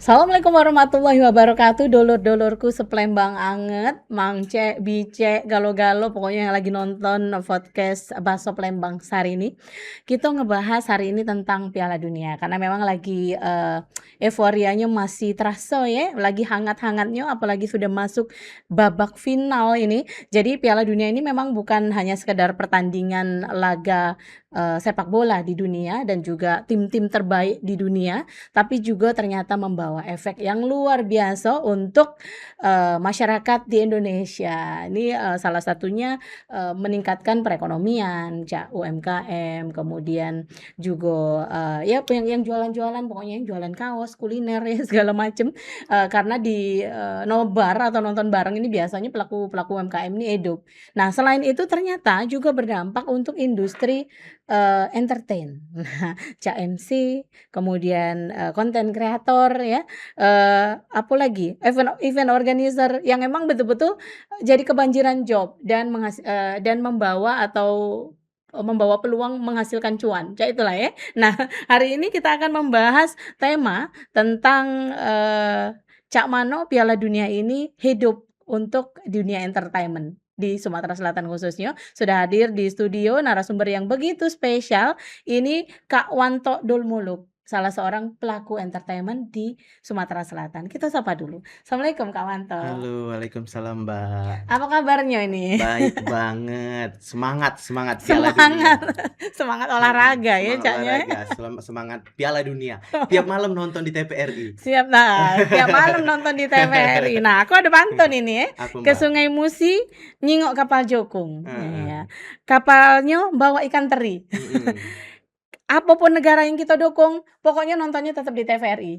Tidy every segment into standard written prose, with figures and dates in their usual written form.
Assalamualaikum warahmatullahi wabarakatuh, dulur-dulurku seplembang anget, mangce, bice, galo-galo, pokoknya yang lagi nonton podcast Bakso Plembang hari ini. Kita ngebahas hari ini tentang Piala Dunia karena memang lagi euforianya masih terasa ya, lagi hangat-hangatnya apalagi sudah masuk babak final ini. Jadi Piala Dunia ini memang bukan hanya sekedar pertandingan laga sepak bola di dunia dan juga tim-tim terbaik di dunia, tapi juga ternyata membawa efek yang luar biasa untuk masyarakat di Indonesia. Ini salah satunya meningkatkan perekonomian, UMKM, kemudian juga ya yang jualan-jualan, pokoknya yang jualan kaos, kuliner ya segala macam. Karena di nobar atau nonton bareng ini biasanya pelaku-pelaku UMKM ini hidup. Nah, selain itu ternyata juga berdampak untuk industri entertain. Nah, MC, kemudian konten kreator ya, apalagi event organizer yang emang betul-betul jadi kebanjiran job dan dan membawa peluang menghasilkan cuan, kayak itulah ya. Nah, hari ini kita akan membahas tema tentang, cak mano Piala Dunia ini hidup untuk dunia entertainment di Sumatera Selatan khususnya. Sudah hadir di studio narasumber yang begitu spesial, ini Kak Wanto Dulmuluk, salah seorang pelaku entertainment di Sumatera Selatan. Kita sapa dulu. Assalamualaikum Kak Wanto. Halo, waalaikumsalam Mbak. Apa kabarnya ini? Baik banget, semangat semangat Piala Semangat, Dunia. semangat olahraga ya Semangat Caknya. olahraga, semangat Piala Dunia. Tiap malam nonton di TVRI. Siap, nah tiap malam nonton di TVRI. Nah aku ada pantun ini ya, Apa ke Mbak? Sungai Musi nyingok kapal jokung. Ya. Heeh. Kapalnya bawa ikan teri. Mhm. Apapun negara yang kita dukung, pokoknya nontonnya tetap di TVRI.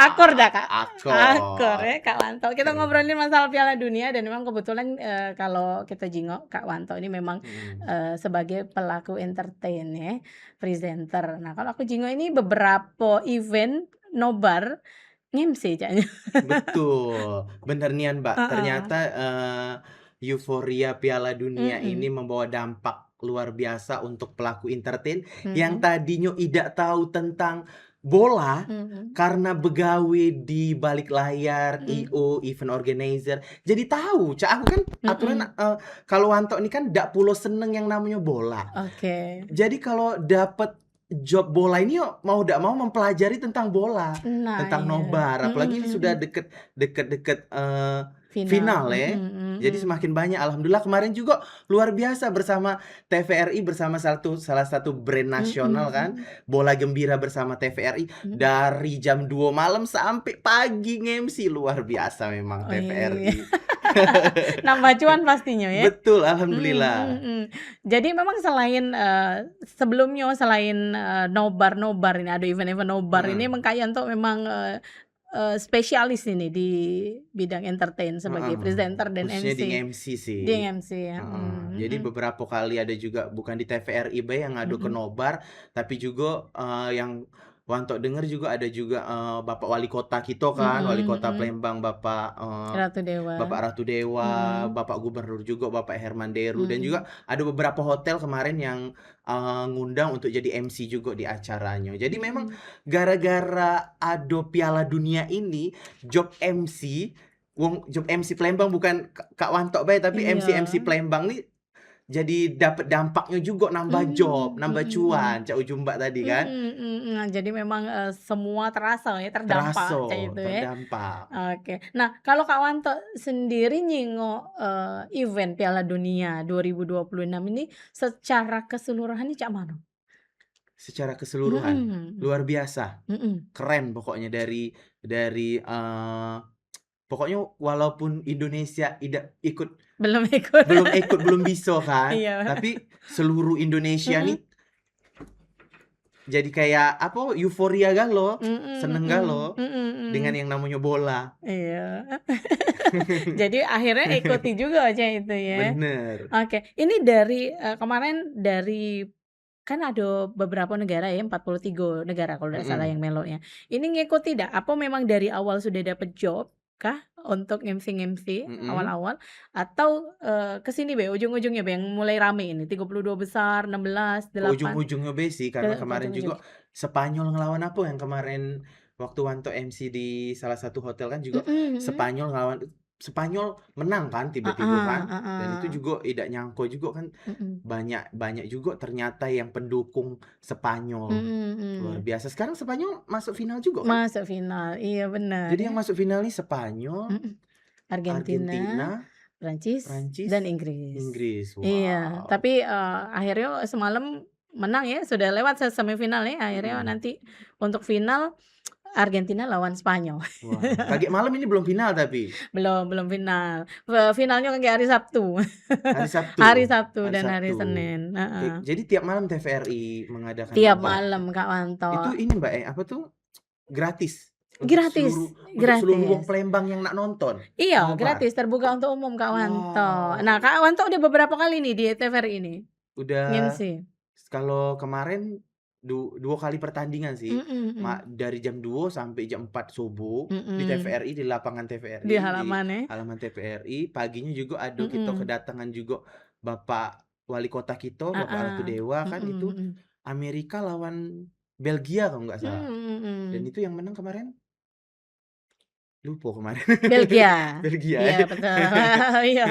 Akur dah, Wah, Kak. Akur akor. ya, Kak Wanto. Kita ngobrolin masalah Piala Dunia dan memang kebetulan, kalau kita jingok Kak Wanto ini memang, Mhm. sebagai pelaku entertain ya, presenter. Nah, kalau aku jingok ini beberapa event nobar nge-MC Caknya. Betul, bener nian Mbak. Heeh. Ternyata euforia Piala Dunia ini Mhm, membawa dampak luar biasa untuk pelaku entertain yang mhm, tadinya tidak tahu tentang bola mhm, karena begawe di balik layar, mhm, event organizer. Jadi tahu, Cak, aku kan aturan mhm. kalau Wanto ini kan ndak pulo seneng yang namanya bola. Oke. Jadi kalau dapet job bola ini yo mau ndak mau mempelajari tentang bola, Nah, tentang iya. nobar, Mhm, apalagi ini mhm, sudah mhm. deket-deket, Final. final ya. Mhm, Jadi mhm. semakin banyak alhamdulillah kemarin juga luar biasa bersama TVRI bersama salah satu brand Mhm, nasional kan, mhm, Bola Gembira bersama TVRI mhm. dari jam 2 malam sampai pagi nge-MC luar biasa memang Oh, iya. TVRI. Nambah cuan pastinya ya? Betul, Mhm, mhm, alhamdulillah. mhm. Jadi memang selain, sebelumnya selain, nobar-nobar ini, ada event-event nobar ini Heeh. emang Kak Yanto memang, spesialis ini di bidang entertain sebagai Heeh, presenter dan khususnya di MC. MC sih. Di MC ya? Heeh, Mmm, jadi mhm, beberapa kali ada juga bukan di TVRI bae yang ngadu ke mhm, nobar, tapi juga, yang Wanto denger juga ada juga, Bapak Wali Kota kita kan, Wali mhm, Kota mhm. Palembang Ratu Dewa. Bapak Ratu Dewa, Mhm, Bapak Gubernur juga, Bapak Herman Deru, dan juga mhm, ada beberapa hotel kemarin yang, ngundang untuk jadi MC juga di acaranya. Jadi memang mhm. gara-gara ado Piala Dunia ini, job MC job MC Palembang bukan Kak Wanto bae, tapi Iya. MC-MC Palembang nih jadi dapat dampaknya juga nambah job, Mmm, nambah mhm, mhm. cuan, cak ujung Mbak tadi kan. Mhm, mhm. Nah, jadi memang, semua terasa ya, Teraso, terdampak kayak itu ya. terdampak. Oke. Nah, kalau Kak Wanto sendiri nyingok, event Piala Dunia 2026 ini secara keseluruhan ini cak mano? Secara keseluruhan, Mhm, luar biasa, mhm. keren pokoknya dari, pokoknya walaupun Indonesia tidak ikut Belum ikut. belum bisa kan, Iya. tapi seluruh Indonesia Mhm, nih jadi kayak apa, euforia galo, mhm, seneng mhm, galo mhm, dengan mhm. yang namanya bola. Iya. Jadi akhirnya ikuti juga aja itu ya. Bener. Oke, ini dari, kemarin dari kan ada beberapa negara ya, 43 negara kalau nggak salah yang Mhm, melonya. Ini ngikuti ndak? Apa memang dari awal sudah dapat job kah untuk MC-MC mhm. awal-awal? Atau, ke sini be, ujung-ujungnya be, yang mulai rame ini, 32 besar, 16, Ke 8, ujung-ujungnya be sih, karena ke kemarin ujung-ujung? juga Spanyol ngelawan apa yang kemarin, waktu Wanto MC di salah satu hotel kan juga Mhm mhm. Spanyol menang kan tiba-tiba Heeh kan, dan itu heeh. juga tidak nyangko juga kan Mhm. banyak banyak juga ternyata yang pendukung Spanyol. Mhm Luar mhm. biasa. Sekarang Spanyol masuk final juga kan? Masuk final, iya benar Jadi ya. yang masuk final nih Spanyol, Mhm. Argentina, Argentina, Prancis, dan Prancis, Inggris. Inggris. Iya, Wow. tapi, akhirnya semalam menang ya, sudah lewat semifinal ya, akhirnya Mhm. nanti untuk final Argentina lawan Spanyol. Wah, kaget malam ini belum final tapi Belum final. Finalnya kayak hari Sabtu. hari Sabtu. Hari Sabtu Hari dan hari Sabtu. Senin, Oke, heeh. jadi tiap malam TVRI mengadakan Tiap apa? malam Kak Wanto. Itu ini Mbak apa tuh gratis Gratis untuk seluruh wong gratis. Palembang yang nak nonton, Iya, nobar. gratis terbuka untuk umum Kak Wanto. Nah, Wow, Kak Wanto udah beberapa kali nih di TVRI ini, udah ngisi? kalau kemarin 2 kali pertandingan sih. Mhm mhm. Dari jam 2 sampai jam 4 subuh di Mhm. TVRI, di lapangan Di TVRI, di halaman ya? halaman TVRI. Paginya juga ada kita Mhm. kedatangan juga Bapak Wali Kota kita, Bapak Ratu Heeh. Dewa kan Mhm itu mhm. Amerika lawan Belgia kalau nggak salah. Dan Mhm. itu yang menang kemarin lupa kemarin. Belgia. Belgia Iya ya. betul. Iya.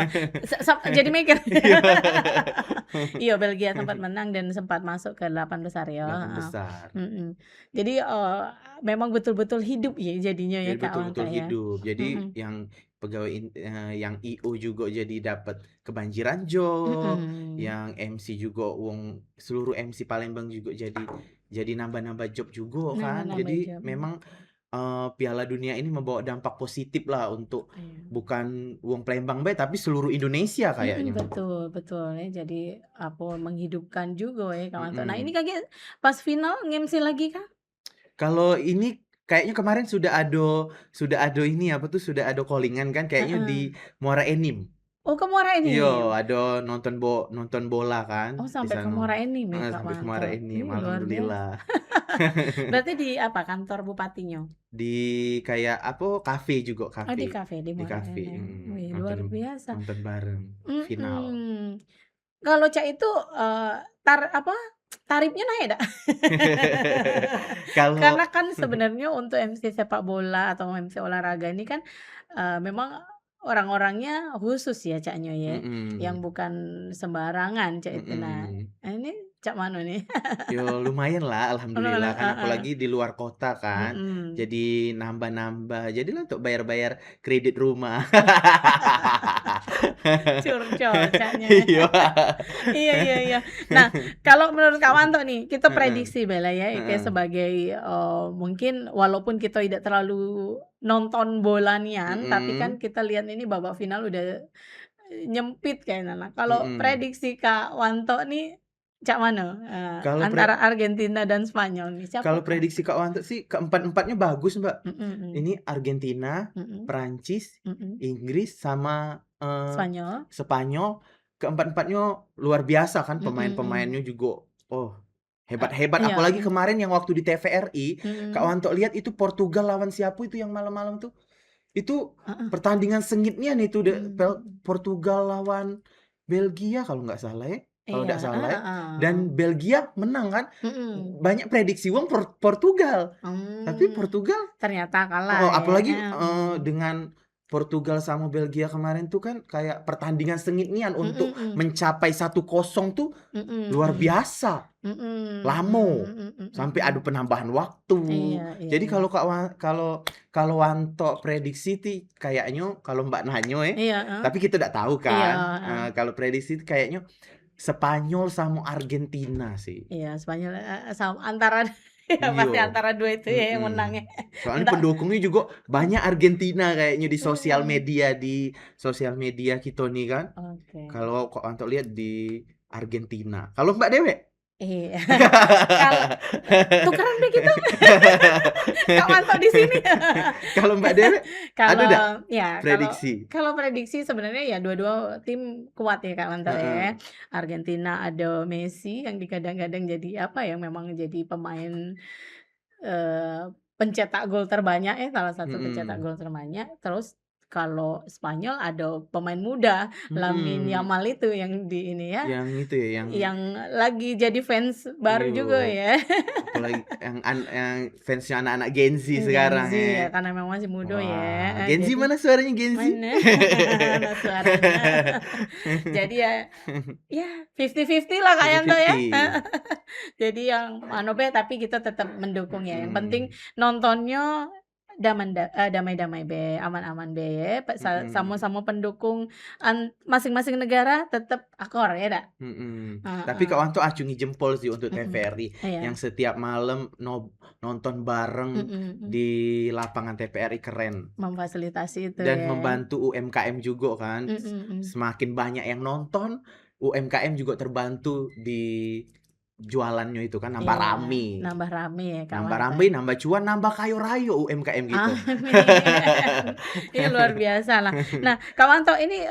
Jadi mikir. Iya. Iya, Belgia sempat menang dan sempat masuk ke 8 besar ya, 8 heeh. besar. Mhm. Jadi, memang betul-betul hidup ya jadinya ya Jadi Kak Wanto betul-betul ya? hidup. Jadi Mhm. yang IO juga jadi dapat kebanjiran job, Mhm. yang MC juga seluruh MC Palembang juga jadi nambah-nambah job juga kan. Nambah-nambah Jadi jam. memang Piala Dunia ini membawa dampak positif lah untuk Iya. bukan wong Palembang bae tapi seluruh Indonesia Mhm, kayaknya. betul betul ya, jadi apa, menghidupkan juga ya Kak Wanto. Nah ini Mhm. Kakak pas final nge-MC lagi kah? Kalau ini kayaknya kemarin sudah ada ini apa tuh, sudah ada calling-an kan kayaknya di Heeh. Muara Enim. Oh ke Muara Iya, Enim? ada nonton bola kan Oh di sampai ke sana. Muara Enim ya Heeh, Kak sampai ke Wanto? Muara Enim, Ih luar alhamdulillah. biasa. Berarti di apa, kantor bupatinya? Di kayak apa, kafe juga, Oh di kafe. kafe di Di Muara kafe, Enim. Wih nonton luar biasa. nonton bareng final. Mhm. Kalau Cak itu, apa, tarifnya naik nggak? Karena Kalau kan sebenarnya untuk MC sepak bola atau MC olahraga ini kan, memang orang-orangnya khusus ya Caknya ya, yang mhm, bukan sembarangan Cak itu. Nah, mhm. ini Cak mano nih? Yo lumayan lah, alhamdulillah kan Heeh, apalagi di luar kota kan, mhm. jadi nambah-nambah, jadilah untuk bayar-bayar kredit rumah. Curcol Caknya ya. Iya. Iya iya iya. Nah, kalau menurut Kak Wanto nih, kita Heeh, prediksi bae lah ya, kayak heeh, sebagai, mungkin walaupun kita tidak terlalu nonton bola nian, tapi kan mhm, kita lihat ini babak final udah, nyempit kayaknya. Nah, kalau mhm. prediksi Kak Wanto nih, cak mano? Kalau Antara Argentina dan Spanyol nih, Kalau siapakah? prediksi Kak Wanta sih keempat-empatnya bagus, Mbak. Mhm mhm. Ini Argentina, Mhm Prancis, mhm. Inggris, sama, Spanyol? Spanyol. Keempat-empatnya luar biasa kan Mhm mhm. pemain-pemainnya juga, oh, hebat-hebat. Iya, Apalagi kemarin yang waktu di TVRI, Kak mhm. Wanto lihat itu Portugal lawan siapa itu yang malam-malam tuh? Itu Heeh. pertandingan sengitnya nih tuh Mhm. Portugal lawan Belgia kalau nggak salah ya, kalau Iya, nggak salah ya. heeh. Dan Belgia menang kan. Mhm. Banyak prediksi wong Portugal, tapi Mmm, Portugal ternyata kalah heeh, ya, apalagi, mhm. dengan Portugal sama Belgia kemarin tuh kan kayak pertandingan sengit nian Mhm untuk mhm. mencapai 1-0 tuh luar Mhm. biasa, Mhm lamo, mhm mhm sampai ada mhm. penambahan waktu. Iya iya Jadi iya. kalau Wanto prediksi kayaknya kalau Mbak nanyo Iya, heeh. tapi kita ndak tahu Iya, kan, heeh. kalau prediksi kayaknya Spanyol sama Argentina sih. Iya, Spanyol, antara ya pasti Iya, antara 2 itu ya yang menang ya. mhm. Soalnya Entah pendukungnya juga banyak Argentina kayaknya mhm. di sosial media kita nih kan. Oke. Kalau kok Anto lihat di Argentina. Kalau Mbak Dewe? Iya. Kalau tukeran deh kita. Kak Wanto di sini. Kalau Mbak Dewe ada nggak Kalau ya, kalau prediksi? kalau prediksi sebenarnya ya dua-dua tim kuat ya Kak Wanto Heeh, ya. Argentina ada Messi yang kadang-kadang jadi apa ya, memang jadi pemain, pencetak gol terbanyak ya, salah satu pencetak mhm, gol terbanyak. Terus kalau Spanyol ada pemain muda, Lamine Mhm. Yamal itu yang di ini ya, Yang itu ya, yang lagi jadi fans baru juga iyo, ya. apalagi yang fansnya anak-anak Gen Z Gen sekarang Z ya. ya, karena memang masih muda ya. Wah, Gen Z Jadi mana suaranya Gen Z? mana mana suaranya. Jadi ya 50-50 lah Kak Yanto ya. 50-50. Jadi yang anu be, tapi kita tetap mendukung ya. Yang penting Mhm. nontonnya damai-damai be, aman-aman be ya. Mhm. Sama-sama pendukung masing-masing negara tetap akor ya dak. Mhm. Tapi Kak Heeh. Wanto acungi jempol sih untuk Mm-mm. TVRI yang Iya. setiap malam nonton bareng Mm-mm. di lapangan TVRI keren. Memfasilitasi itu Dan ya. membantu UMKM juga kan. Mm-mm. Semakin banyak yang nonton, UMKM juga terbantu di jualannya itu kan, nambah Iya, rame. nambah rame ya Kak Nambah Wanto. rame, nambah cuan, nambah kayo rayo UMKM gitu. Amin. Ini luar biasa lah. Nah, Kak Wanto ini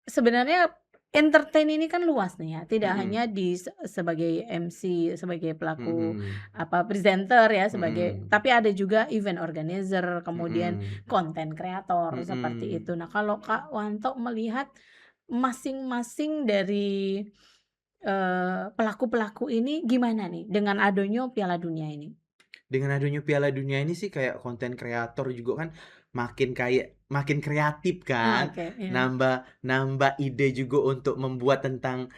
sebenarnya entertain ini kan luas nih ya. Tidak hanya Mhm. sebagai MC, sebagai pelaku Mhm. presenter ya, sebagai Mhm. tapi ada juga event organizer, kemudian Mhm. konten kreator seperti Mhm. itu. Nah, kalau Kak Wanto melihat masing-masing dari pelaku-pelaku ini gimana nih dengan adanya Piala Dunia ini? Dengan adanya Piala Dunia ini sih kayak konten kreator juga kan makin kreatif kan, Oke, iya. nambah nambah ide juga untuk membuat tentang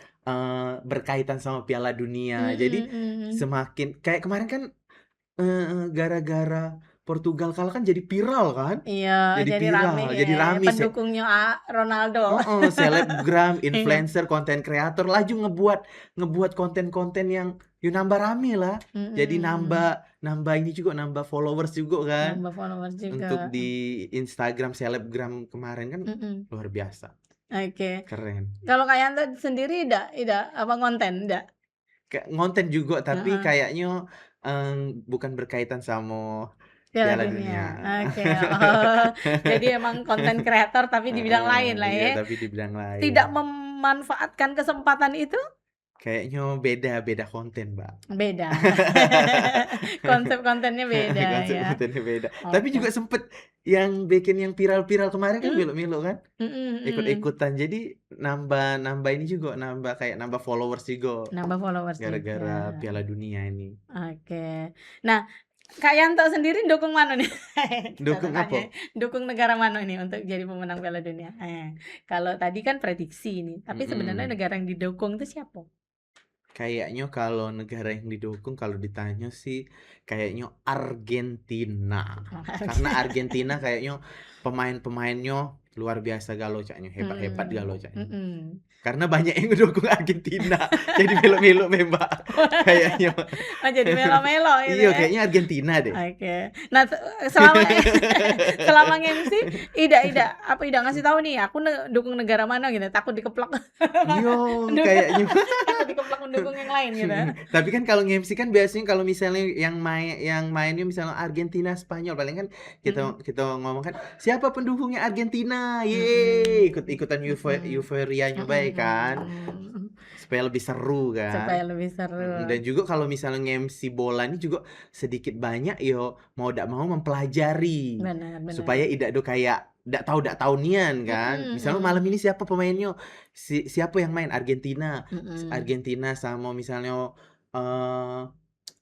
berkaitan sama Piala Dunia. Jadi Mhm. semakin kayak kemarin kan gara-gara Portugal kalah kan jadi viral kan, Iya, jadi jadi rame viral, ya, jadi rame pendukungnya Ronaldo. heeh, selebgram, Iya. influencer, konten kreator laju ngebuat konten-konten yang nambah rame lah. Jadi Mhm. nambah ini juga, nambah followers juga kan. Nambah followers Untuk juga. di Instagram selebgram kemarin kan Mhm. luar biasa, Oke. keren. Kalau Kak Yanto sendiri ndak apa ngonten, ndak? Kayak ngonten juga tapi Heeh. kayaknya, bukan berkaitan sama Piala Piala Dunia. Dunia. Oke. Oh, jadi emang konten kreator tapi di bidang Heeh, lain lah iya ya. tapi di bidang lain. Tidak memanfaatkan kesempatan itu? Kayaknya beda konten, Mbak. Beda. Konsep kontennya beda Konsep ya. kontennya beda. Tapi Oke. juga sempet yang bikin yang viral-viral kemarin kan Mmm, Milo-Milo kan, mhm mhm. ikut-ikutan. Jadi nambah nambah ini juga, nambah followers juga Nambah followers juga. gara-gara Piala Dunia ini. Oke. Nah, Kak Yanto sendiri dukung mana nih? Kita Dukung tanya, apa? dukung negara mana nih untuk jadi pemenang Piala Dunia? Kalau tadi kan prediksi nih, tapi sebenarnya Mhm. negara yang didukung itu siapa? Kayaknya kalau negara yang didukung kalau ditanya sih kayaknya Argentina. Karena Argentina kayaknya pemain-pemainnya luar biasa galo caknya, hebat-hebat Mhm, galo caknya. mhm. Karena banyak yang ngedukung Argentina. Jadi melo-melo Mbak, kayaknya. Oh, jadi melo-melo gitu Iya, ya? kayaknya Argentina deh. Oke. Nah, selama selama nge-MC, Ida ngasih tahu nih, "Aku dukung negara mana," gitu, takut dikeplak. Iya, Mendukung kayaknya. takut dikeplak mendukung yang lain gitu. Tapi kan kalau nge-MC kan biasanya kalau misalnya yang mainnya misalnya Argentina, Spanyol, paling kan Mhm, kita ngomong kan, "Siapa pendukungnya Argentina? Yeay!" mhm, Ikut-ikutan mhm, euforianya baik kan, mhm. supaya lebih seru Supaya kan. lebih seru. Dan juga kalau misalnya nge-MC bola ini juga sedikit banyak yo mau ndak mau mempelajari Benar benar. supaya idak do kayak ndak tahu nian kan. Mhm Misalnya malam ini mhm, siapa pemainnya? Siapa yang main? Argentina. mhm. Argentina sama misalnya eh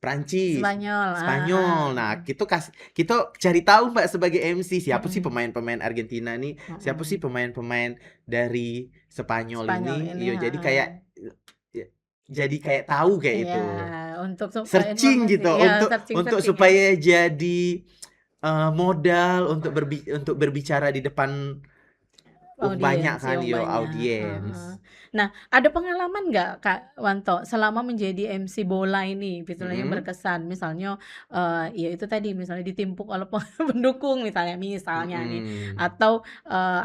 Prancis, Spanyol, Spanyol. heeh, Nah, kita cari tahu Mbak sebagai MC siapa sih mhm, pemain-pemain Argentina nih? Siapa sih mhm. pemain-pemain dari Spanyol Spanyol ini? ini, Iya, heeh. jadi kayak tahu kayak Iya, itu. untuk Searching informasi, gitu ya untuk searching-searching ya. supaya jadi modal untuk berbicara di depan banyak Audiens kan yang yo banyak, audiens. heeh. Nah, ada pengalaman nggak Kak Wanto selama menjadi MC bola ini, misalnya yang Mhm, berkesan, misalnya, ya itu tadi, misalnya ditimpuk oleh pendukung misalnya nih, mhm, atau,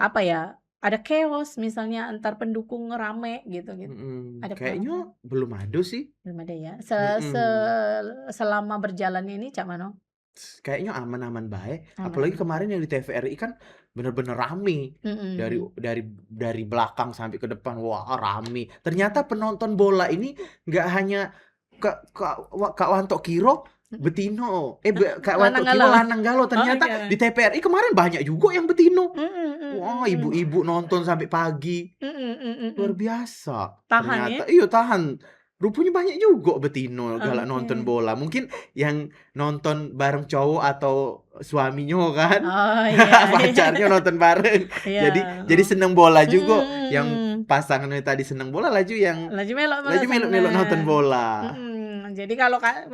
apa ya, ada chaos misalnya antar pendukung rame gitu gitu. mhm. Ada Kayaknya pengalaman? belum ada sih. Belum ada ya? Mhm. Selama berjalannya ini cak mano? Kayaknya aman-aman bae. Apalagi Aman-aman? kemarin yang di TVRI kan bener-bener rame. Dari Mhm, dari belakang sampai ke depan, wah rame. Ternyata mhm. penonton bola ini nggak hanya Kak Wanto kiro Betino. Kak Wanto Lanang kira galau? lanang galau, Oh, ternyata oke. di TVRI kemarin banyak juga yang betino. Wah, Mhm. ibu-ibu nonton sampai pagi. Luar Mhm. biasa. Tahan ya? Ternyata iya tahan. Rupanya banyak juga betino galak nonton Oke. bola. Mungkin yang nonton bareng cowok atau suaminya kan, Oh, iya iya. pacarnya nonton bareng. Iya, Jadi oh. seneng bola juga. Yang Mhm. pasangannya tadi seneng bola, Laju melok laju melok melok-melok nonton sana. bola. Jadi kalau Kak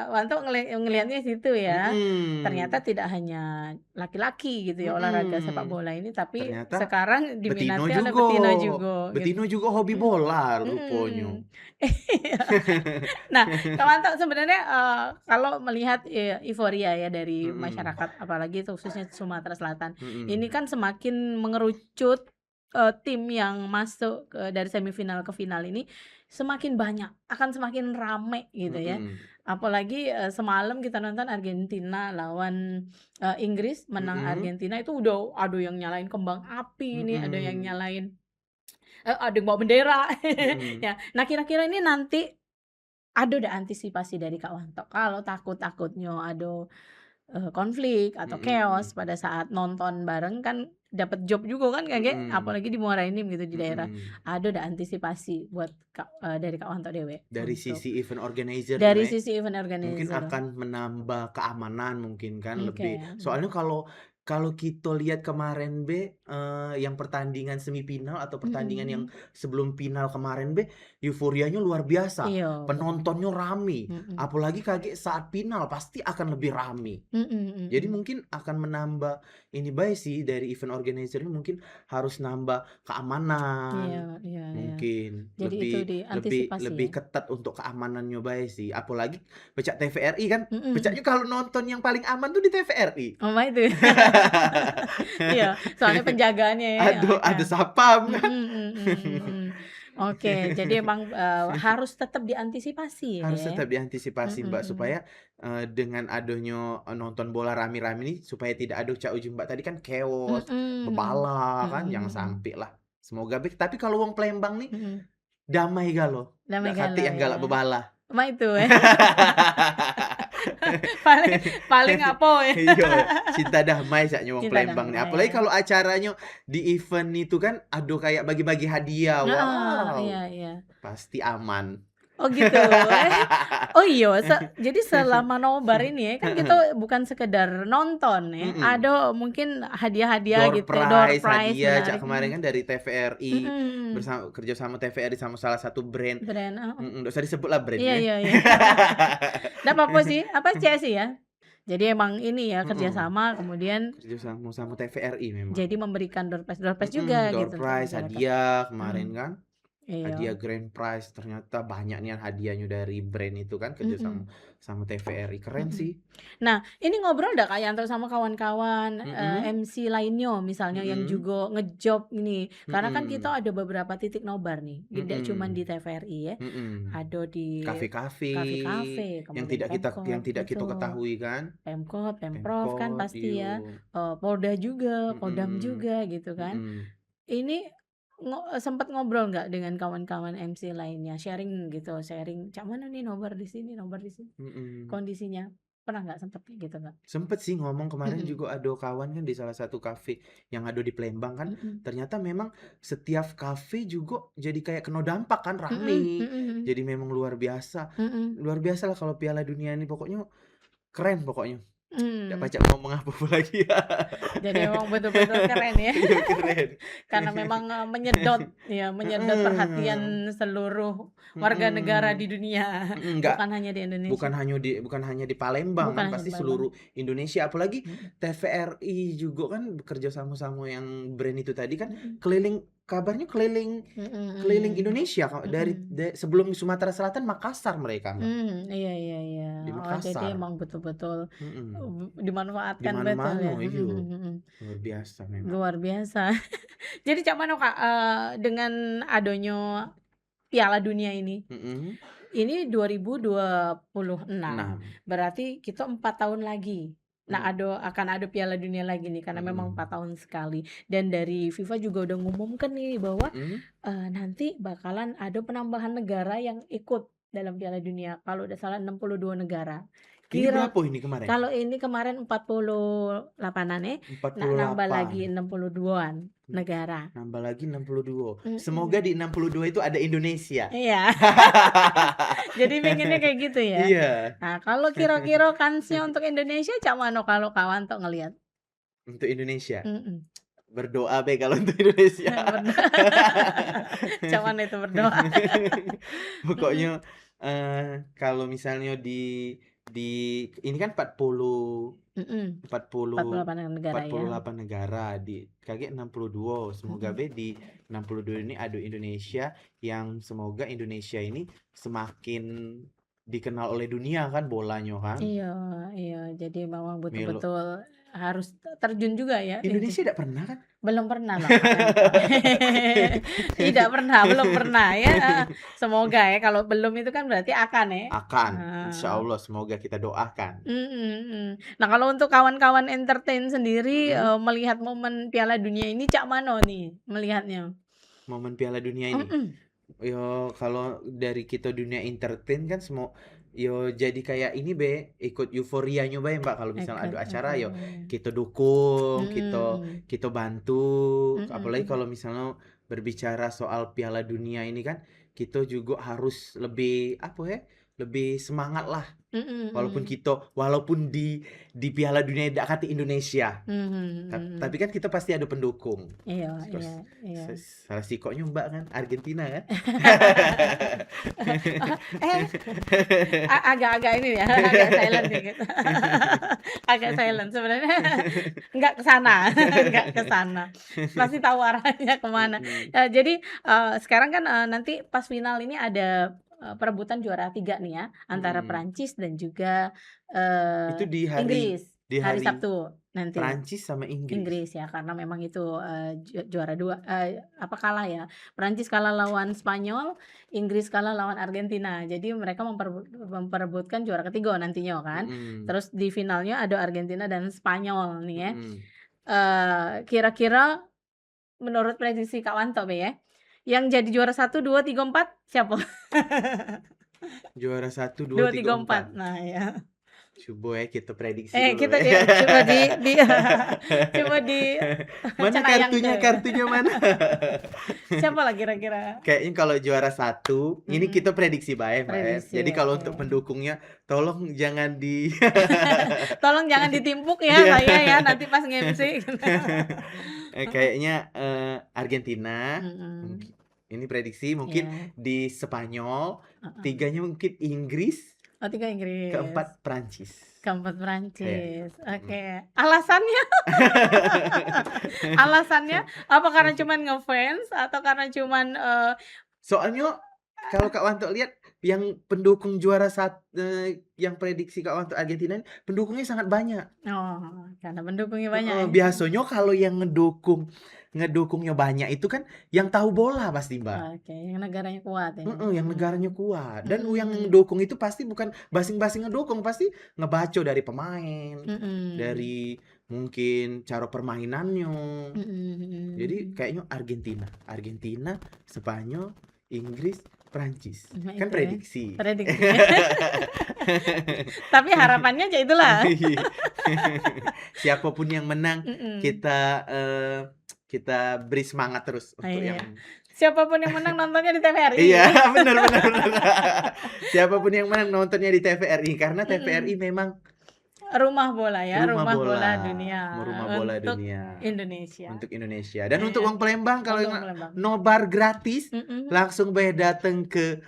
Wanto ngelihatnya situ ya. Mhm. Ternyata tidak hanya laki-laki gitu ya olahraga sepak Mhm. bola ini, tapi Ternyata sekarang betino diminati oleh juga. betina juga gitu. Betino juga hobi Mhm, bola rupanya. mhm. Iya. Nah, Kak Wanto sebenarnya, kalau melihat, euforia ya dari Mhm. masyarakat apalagi itu khususnya Sumatera Selatan, ini Mhm. kan semakin mengerucut, tim yang masuk dari semifinal ke final ini semakin banyak, akan semakin rame gitu ya. Mhm. Apalagi, semalam kita nonton Argentina lawan, Inggris, menang Mhm. Argentina itu udah ada yang nyalain kembang api nih, ada yang Mhm. nyalain ada yang bawa bendera. Mhm. Ya. Nah, kira-kira ini nanti ada nggak antisipasi dari Kak Wanto kalau takut-takutnya ada, konflik atau chaos Mhm. pada saat nonton bareng kan dapat job juga kan Kakek, Mhm. apalagi di Muarainim gitu di daerah. Mhm. Ada nggak antisipasi buat dari Kak Wanto dewe Dari untuk sisi event organizer-nya dari ya, sisi event mungkin organizer? akan menambah keamanan mungkin kan Oke. lebih soalnya kalau kita lihat kemarin yang pertandingan semifinal atau pertandingan yang Mhm. sebelum final kemarin euforianya luar biasa, Iya, betul. penontonnya rame, Mhm. apalagi kaget saat final pasti akan lebih rame. Mhm Jadi mhm. mungkin akan menambah ini baik sih dari event organizer-nya mungkin harus nambah Iya keamanan, iya iya. mungkin Jadi itu lebih lebih diantisipasi ya? lebih ketat untuk keamanannya baik sih. Apalagi pecak TVRI kan, Mhm pecaknya mhm. kalau nonton yang paling aman tuh di TVRI. Oh, mah itu. Iya, soalnya penjagaannya ya, oke. Ada sapam Mhm kan. mhm mhm. Oke, jadi emang, harus tetap diantisipasi Harus ya? tetap diantisipasi Mhm Mbak, mhm. supaya, dengan adanya, nonton bola rame-rame ini supaya tidak ada Cak Uji Mbak tadi kan chaos, Mhm. bebala kan, Mhm jangan mhm. sampai lah. Semoga tapi kalau wong Palembang nih Mhm. damai galo, Damai ndak katik galau yang galak ya? bebala. Mah itu ya. Paling paling apa ya? Iya, cinta damai saknya wong Cinta Palembang nih. damai Apalagi ya? kalau acaranya di event itu kan, aduh kayak bagi-bagi hadiah. Heeh, iya Wow, iya. pasti aman. Oh gitu. Oh iya, jadi selama nobar ini ya, kan kita bukan sekedar nonton ya, Mhm. ada mungkin hadiah-hadiah Door gitu, door prize, prize hadiah, Cak, menarik, kemarin kan dari TVRI, mhm, kerja sama TVRI sama salah satu brand, brand heeh, nggak usah disebut lah iya brand-nya. iya iya. Nggak apa-apa sih, apa CSI ya? Jadi emang ini ya Mhm, kerjasama kemudian kerja sama TVRI memang. jadi memberikan door prize juga Mhm, door gitu untuk prize, masyarakat, hadiah kemarin mhm, kan. iya, Hadiah grand prize, ternyata banyak nih hadiahnya dari brand itu kan kerja sama mhm. sama TVRI, keren Mhm. sih. Nah, ini ngobrol nggak Kak Yanto sama kawan-kawan, Mhm. MC lainnya misalnya yang Mhm. juga ngejob ini? Karena kan Mhm. kita ada beberapa titik nobar nih, tidak cuman di Mhm. TVRI ya, Mhm. ada di Kafe-kafe kafe-kafe, kemudian yang Pemkot, tidak kita betul. ketahui kan. Pemkot, Pemprov kan Pemkot, pasti ya, iyo. Polda juga, Kodam Mhm. juga gitu kan. Mhm. Ini sempet ngobrol nggak dengan kawan-kawan MC lainnya, sharing gitu, sharing, "Cak mana nih nobar di sini, Mhm. kondisinya?" Pernah nggak sempet kayak gitu nggak? Sempet sih ngomong kemarin Mhm. juga ada kawan kan di salah satu kafe yang ada di Palembang kan, Mhm. ternyata memang setiap kafe juga jadi kayak kena dampak kan, Mhm rame. mhm mhm. Jadi memang luar biasa. Mhm. Luar biasa lah kalau Piala Dunia ini pokoknya keren pokoknya. Nggak Mmm. pacak ngomong apa-apa lagi. Jadi memang betul-betul keren ya. Iya keren. Karena memang, menyedot Heeh. perhatian seluruh warga negara di Mhm. dunia, Mhm, nggak bukan hanya di Indonesia. bukan hanya di Palembang Bukan kan, hanya di pasti Palembang. seluruh Indonesia. Apalagi Mhm. TVRI juga kan bekerja sama-sama yang brand itu tadi kan Mhm. kabarnya keliling Mhm keliling mhm. Indonesia Kak, dari Mhm. sebelum Sumatera Selatan Makassar mereka, Mbak. Iya iya iya. Di Oh, jadi Makassar. emang betul-betul, Mhm. Di dimanfaatkan betul mana-mana, ya. Mhm iya. mhm mhm. Luar biasa memang. Luar biasa. Jadi Cak mano Kak, dengan adanya Piala Dunia Mhm. ini 2026, 6. berarti kita 4 tahun lagi. Nah, Mmm, akan ada Piala Dunia lagi nih karena memang 4 mhm. tahun sekali dan dari FIFA juga udah ngumumkan nih bahwa, Mhm. nanti bakalan ada penambahan negara yang ikut dalam Piala Dunia, kalau udah salah 62 negara. Ini Kira berapa ini kemarin? kalau ini kemarin 48-an ya, nambah lagi 48. 62-an negara. Nambah lagi 62. Semoga Mhm. di 62 itu ada Indonesia. Iya. Jadi pengennya kayak gitu ya. Iya, Nah, kalau kira-kira kansnya untuk Indonesia cak mano kalau kawan tok ngelihat? untuk Indonesia. Mhm. Berdoa be kalau untuk Indonesia. Cak mano itu berdoa? Mhm. Pokoknya kalau misalnya di ini kan 40 Mhm. 40 48 negara ya. 48 negara di kaget 62. Semoga Mhm. be di 62 ini ada Indonesia yang semoga Indonesia ini semakin dikenal oleh dunia kan bolanya kan. Iya, iya. Jadi memang Melo betul-betul harus terjun juga ya itu. Indonesia tidak pernah kan? Belum pernah loh Kak Yanto. Tidak pernah, belum pernah ya, heeh. Semoga ya, kalau belum itu kan berarti akan ya. Akan, insya Heeh. Allah semoga kita doakan. Mhm, mhm. Nah, kalau untuk kawan-kawan entertain sendiri, Mhm. melihat momen Piala Dunia ini cak mano nih melihatnya? Momen Piala Dunia ini. Mhm. Yo kalau dari kita dunia entertain kan semua yo jadi kayak ini be ikut euforianya be Mbak kalau misalnya Ikut ada acara yo euforia. kita dukung, kita Mhm, kita bantu. Apalagi mhm. kalau misalnya berbicara soal Piala Dunia ini kan kita juga harus lebih apa ya? Lebih semangat lah. Mhm, mhm. Walaupun di Piala Dunia tidak kata Indonesia. Mhm, Tapi mhm. kan kita pasti ada pendukung. Iya, iya, Terus iya. salah sikoknya Mbak kan Argentina kan. Eh, agak-agak ini ya, agak silent dikit. Agak silent sebenarnya nggak ke sana, nggak ke sana. Pasti tahu arahnya ke mana. Mhm, Jadi, sekarang kan, nanti pas final ini ada, perebutan juara 3 nih ya, antara mhm. Perancis dan juga, Itu Inggris, di hari hari Sabtu nanti. Prancis sama Inggris. Inggris ya, karena memang itu, juara 2 apa, kalah ya. Perancis kalah lawan Spanyol, Inggris kalah lawan Argentina. Jadi mereka memperebutkan juara ketiga nantinya kan. Mhm, Terus di finalnya ada Argentina dan Spanyol nih ya. mhm. Kira-kira menurut prediksi Kak Wanto be ya, yang jadi juara 1, 2, 3, 4 siapa? Juara 1, 2, Dua, 3, tiga, 4. empat. Nah ya. Coba ya kita prediksi dulu Kita ya. ya coba di coba di Mana kartunya? cenayangkeun. Kartunya mana? Siapalah kira-kira? Kayaknya kalau juara 1 ini kita Mhm, prediksi baik, Mbak, ya. prediksi, Jadi kalau oke. untuk pendukungnya tolong jangan di Tolong jangan ditimpuk ya Iya. saya ya, nanti pas nge-MC gitu. Kayaknya, Argentina, Mhm, ini prediksi mungkin iya, di Spanyol, heeh. 3-nya mungkin Inggris, Oh 3 Inggris, 4 Prancis, keempat kayaknya, Perancis, mhm. oke. Alasannya? Alasannya apa karena cuman ngefans atau karena cuman, Soalnya kalau Kak Wanto lihat yang pendukung yang prediksi Kak Wanto Argentina ini pendukungnya sangat banyak. oh, karena pendukungnya banyak Heeh, ya? biasanya kalau yang ngedukungnya banyak itu kan yang tahu bola pasti, Mbak. Oke, yang negaranya kuat ya? Heeh, yang negaranya kuat dan yang Mhm, ngedukung itu pasti bukan basing-basing ngedukung, pasti ngebaca dari pemain, mhm, dari mungkin cara permainannya. mhm, Jadi mhm. kayaknya Argentina, Spanyol, Inggris, Prancis. Nah Kan itu ya, prediksi. prediksi. Tapi harapannya ya itulah. Siapa pun yang menang Mhm, kita, kita beri semangat terus untuk iya. yang Siapa pun yang menang nontonnya di TVRI. iya, benar benar benar. Siapa pun yang menang nontonnya di TVRI karena TVRI Mhm. memang Rumah bola ya, rumah bola dunia rumah bola untuk dunia Indonesia. untuk Indonesia. Dan untuk Iya, Wong Palembang kalau untuk yang Palembang. nobar gratis Mhm, langsung bae dateng ke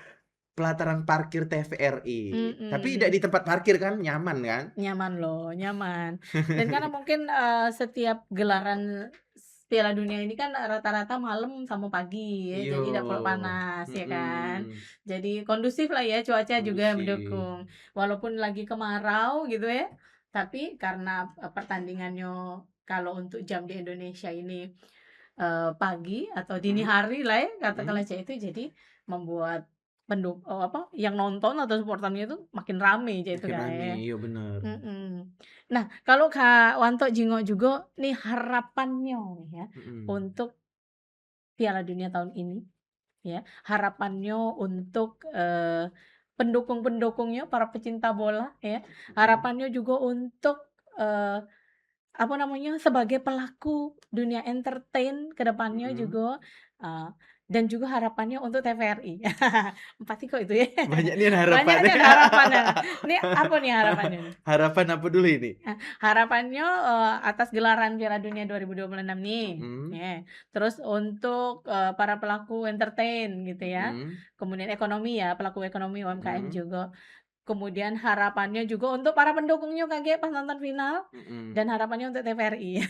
pelataran parkir TVRI. Tapi tidak di mhm. tempat parkir kan nyaman kan? Nyaman loh, nyaman. Dan karena mungkin, setiap gelaran Piala Dunia ini kan rata-rata malam sama pagi ya, Iya, jadi tidak terlalu panas ya kan. mhm, Jadi kondusif lah ya, cuaca juga kondusif, mendukung. Walaupun lagi kemarau gitu ya, tapi karena, pertandingannya kalau untuk jam di Indonesia ini, pagi atau dini mhm hari lah ya, katakanlah mhm, aja itu jadi membuat apa, yang nonton atau supporternya itu makin rame aja itu makin rame, Kak. iya bener, Mhm. Nah, kalau Kak Wanto Jingo juga nih harapannya nih ya, mhm, untuk Piala Dunia tahun ini ya, harapannya untuk, pendukung-pendukungnya, para pecinta bola ya. Harapannya juga untuk, apa namanya, sebagai pelaku dunia entertain ke depannya Mhm. juga, dan juga harapannya untuk TVRI. 4 kok itu ya. Banyak nih Banyak harapannya. nih harapannya. Ini apa nih harapannya nih? Harapan apa dulu ini? Harapannya, atas gelaran Piala Dunia 2026 nih, Mhm, ya. Terus untuk, para pelaku entertain gitu ya, mhm, kemudian ekonomi ya, pelaku ekonomi UMKM mhm, juga. Kemudian harapannya juga untuk para pendukungnya KG pas nonton final, mhm. dan harapannya untuk TVRI.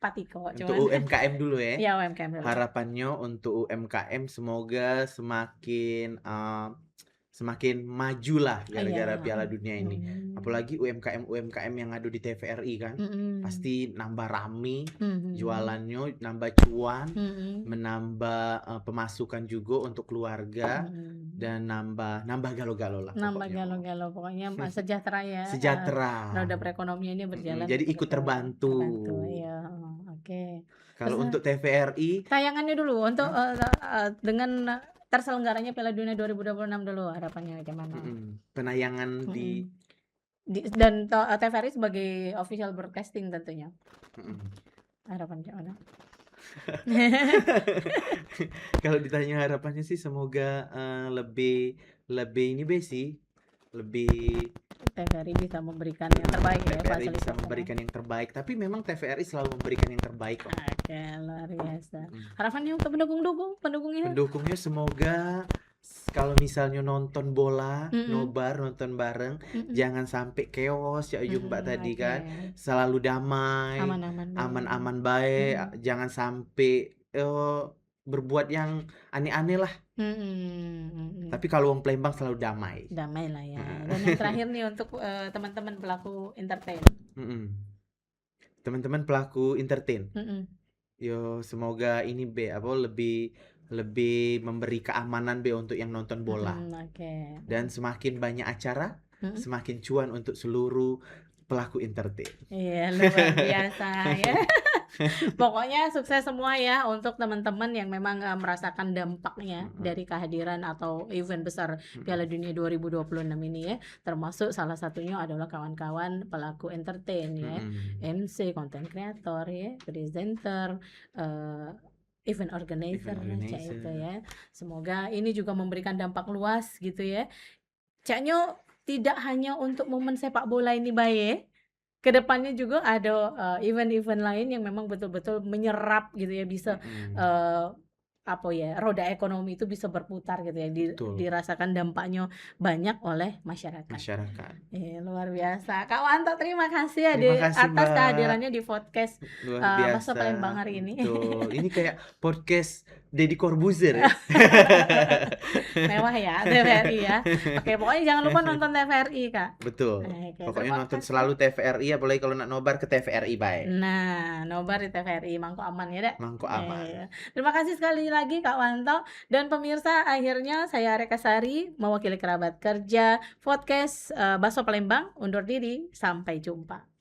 4 iko Untuk cuman UMKM dulu ya. ya UMKM dulu. Harapannya untuk UMKM semoga semakin, semakin majulah Iya, gara-gara Piala Dunia ini. mhm, Apalagi UMKM-UMKM yang ada di TVRI kan, mhm, pasti nambah rame mhm, jualannya, nambah cuan, mhm, menambah, pemasukan juga untuk keluarga, mhm. dan nambah nambah galau-galau lah Nambah pokoknya. galau-galau pokoknya sejahtera ya, Sejahtera, roda perekonomiannya berjalan jadi ikut betul-betul terbantu. terbantu, iya, heeh, oke. Terus, Kalau untuk TVRI, tayangannya dulu untuk, mmm, dengan terselenggaranya Piala Dunia 2026 dulu harapannya gimana? penayangan di Mhm, dan TVRI sebagai official broadcasting tentunya, mhm. harapan gimana? Kalau ditanya harapannya sih semoga, lebih lebih ini be sih, lebih TVRI bisa memberikan yang terbaik ya TVRI bisa fasilitasnya. memberikan yang terbaik, tapi memang TVRI selalu memberikan yang terbaik kok. Oke, luar biasa. Mhm. Harapannya untuk pendukungnya? Pendukungnya semoga kalau misalnya nonton bola, Mhm, nobar, nonton bareng, mhm. jangan sampai keos ya Yu Mbak tadi Oke. kan, selalu damai, Aman-aman dulu. aman-aman baik, Mhm. jangan sampai, berbuat yang aneh-aneh lah, Mhm mhm. tapi kalau wong Palembang selalu damai. Damai lah ya. Dan yang Heeh. terakhir nih untuk, teman-teman pelaku entertain. Mhm. Teman-teman pelaku entertain, Mhm. yo semoga ini be apa, lebih lebih memberi keamanan be untuk yang nonton bola. Mhm, oke. Dan semakin banyak acara, Mhm. semakin cuan untuk seluruh pelaku entertain. Iya, luar biasa ya. Pokoknya sukses semua ya untuk teman-teman yang memang, merasakan dampaknya Mhm, dari kehadiran atau event besar Piala mhm, Dunia 2026 ini ya. Termasuk salah satunya adalah kawan-kawan pelaku entertain ya, mhm. MC, content creator ya, presenter, eee, event organizer Event cak itu organizer. ya. Semoga ini juga memberikan dampak luas gitu ya. Caknya tidak hanya untuk momen sepak bola ini bae, ke depannya juga ada, event-event lain yang memang betul-betul menyerap gitu ya, bisa, Mhm, eee, apa ya, roda ekonomi itu bisa berputar gitu ya, betul, dirasakan dampaknya banyak oleh masyarakat. masyarakat. Luar biasa. Kak Wanto terima kasih ya Terima kasih atas Mbak, kehadirannya di podcast, luar Bahasa biasa, Palembang hari ini. betul. Ini kayak podcast Deddy Corbuzier ya. Mewah ya TVRI ya. Oke, pokoknya jangan lupa nonton TVRI, Kak. Betul, Oke, pokoknya terima nonton kasih. selalu TVRI, apalagi kalau nak nobar ke TVRI bae, Nah, nobar di TVRI, mangko aman ya, Dek. mangko aman. Terima kasih sekali lagi Kak Wanto dan pemirsa, akhirnya saya Reka Sari mewakili kerabat kerja podcast, Bakso Palembang undur diri, sampai jumpa.